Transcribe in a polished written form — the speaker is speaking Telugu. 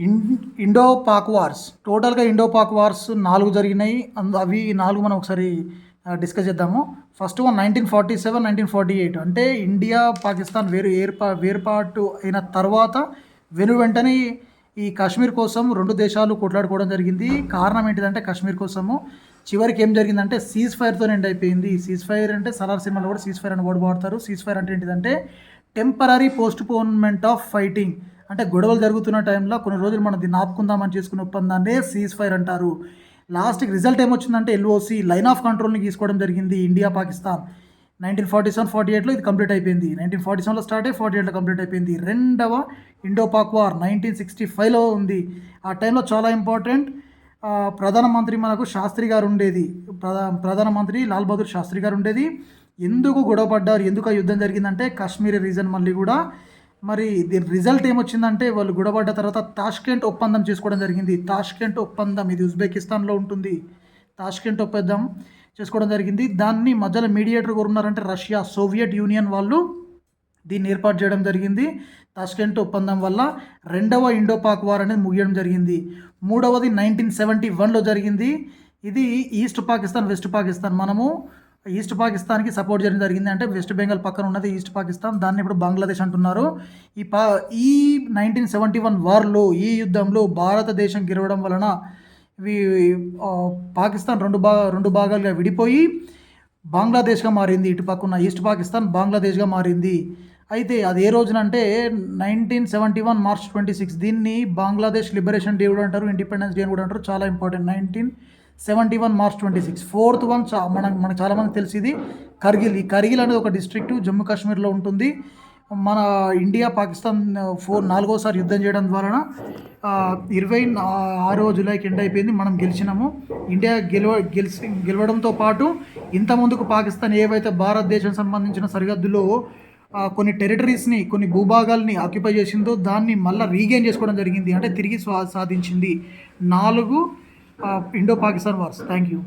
ఇన్ ఇండో పాక్ వార్స్ టోటల్గా ఇండో పాక్ వార్స్ 4 జరిగినాయి. అవి 4 మనం ఒకసారి డిస్కస్ చేద్దాము. ఫస్ట్ వన్ 1947, 1948 అంటే ఇండియా పాకిస్తాన్ వేరుపాటు అయిన తర్వాత వెంటనే ఈ కాశ్మీర్ కోసం 2 దేశాలు కొట్లాడుకోవడం జరిగింది. కారణం ఏంటిదంటే కాశ్మీర్ కోసము చివరికి ఏం జరిగిందంటే సీజ్ ఫైర్తో ఎండ్ అయిపోయింది. సీజ్ ఫైర్ అంటే సలార్ సినిమాలో కూడా సీజ్ ఫైర్ అని వర్డ్ వాడతారు. సీజ్ ఫైర్ అంటే ఏంటిదంటే టెంపరరీ పోస్ట్‌పోన్‌మెంట్ ఆఫ్ ఫైటింగ్. అంటే గొడవలు జరుగుతున్న టైంలో కొన్ని రోజులు మనం దీన్ని ఆపుకుందామని చేసుకున్న ఒప్పందాన్నే సీజ్ ఫైర్ అంటారు. లాస్ట్‌కి రిజల్ట్ ఏమొచ్చిందంటే ఎల్ఓసి లైన్ ఆఫ్ కంట్రోల్‌ని గీసుకోవడం జరిగింది ఇండియా, పాకిస్తాన్. 1947, 48లో ఇది కంప్లీట్ అయిపోయింది. 1947లో స్టార్ట్ అయ్యి 48లో కంప్లీట్ అయిపోయింది. రెండవ ఇండో పాక్ వార్ 1965లో ఉంది. ఆ టైంలో చాలా ఇంపార్టెంట్. ప్రధానమంత్రి మనకు శాస్త్రి గారు ఉండేది. ప్రధానమంత్రి లాల్ బహదూర్ శాస్త్రి గారు ఉండేది. ఎందుకు గొడవ పడ్డారు, ఎందుకు ఆ యుద్ధం జరిగిందంటే కాశ్మీర్ రీజన్. మళ్ళీ కూడా మరి దీని రిజల్ట్ ఏమొచ్చిందంటే వాళ్ళు గొడవపడ్డ తర్వాత తాష్కెంట్ ఒప్పందం చేసుకోవడం జరిగింది. తాష్కెంట్ ఒప్పందం ఇది ఉజ్బెకిస్తాన్లో ఉంటుంది. తాష్కెంట్ ఒప్పందం చేసుకోవడం జరిగింది. దాన్ని మధ్యలో మీడియేటర్ ఎవరు ఉన్నారంటే రష్యా, సోవియట్ యూనియన్ వాళ్ళు దీన్ని ఏర్పాటు చేయడం జరిగింది. తాష్కెంట్ ఒప్పందం వల్ల రెండవ ఇండో పాక్ వార్ అనేది ముగియడం జరిగింది. మూడవది 1971లో జరిగింది. ఇది ఈస్ట్ పాకిస్తాన్, వెస్ట్ పాకిస్తాన్. మనము ఈస్ట్ పాకిస్తాన్కి సపోర్ట్ చేయడం జరిగింది. అంటే వెస్ట్ బెంగాల్ పక్కన ఉన్నది ఈస్ట్ పాకిస్తాన్, దాన్ని ఇప్పుడు బంగ్లాదేశ్ అంటున్నారు. ఈ 1971 వార్లో, ఈ యుద్ధంలో భారతదేశం గెలవడం వలన ఇవి పాకిస్తాన్ రెండు భాగాలుగా విడిపోయి బంగ్లాదేశ్గా మారింది. ఇటు పక్కన ఈస్ట్ పాకిస్తాన్ బంగ్లాదేశ్గా మారింది. అయితే అది ఏ రోజునంటే 1971 మార్చ్ 26. దీన్ని బంగ్లాదేశ్ లిబరేషన్ డే కూడా అంటారు, ఇండిపెండెన్స్ డే అని కూడా అంటారు. చాలా ఇంపార్టెంట్. 1971 మార్చ్ 26. ఫోర్త్ వన్ మనకు చాలామంది తెలిసింది కర్గిల్. ఈ కర్గిల్ అనేది ఒక డిస్ట్రిక్ట్ జమ్మూ కాశ్మీర్లో ఉంటుంది. మన ఇండియా పాకిస్తాన్ 4వసారి యుద్ధం చేయడం ద్వారా 26వ జూలైకి ఎండ్ అయిపోయింది. మనం గెలిచినాము. ఇండియా గెలవడంతో పాటు ఇంత ముందుకు పాకిస్తాన్ ఏవైతే భారతదేశం సంబంధించిన సరిహద్దులో కొన్ని టెరిటరీస్ని, కొన్ని భూభాగాల్ని ఆక్యుపై చేసిందో దాన్ని మళ్ళీ రీగెయిన్ చేసుకోవడం జరిగింది. అంటే తిరిగి సాధించింది. 4 Indo Pakistan wars. Thank you.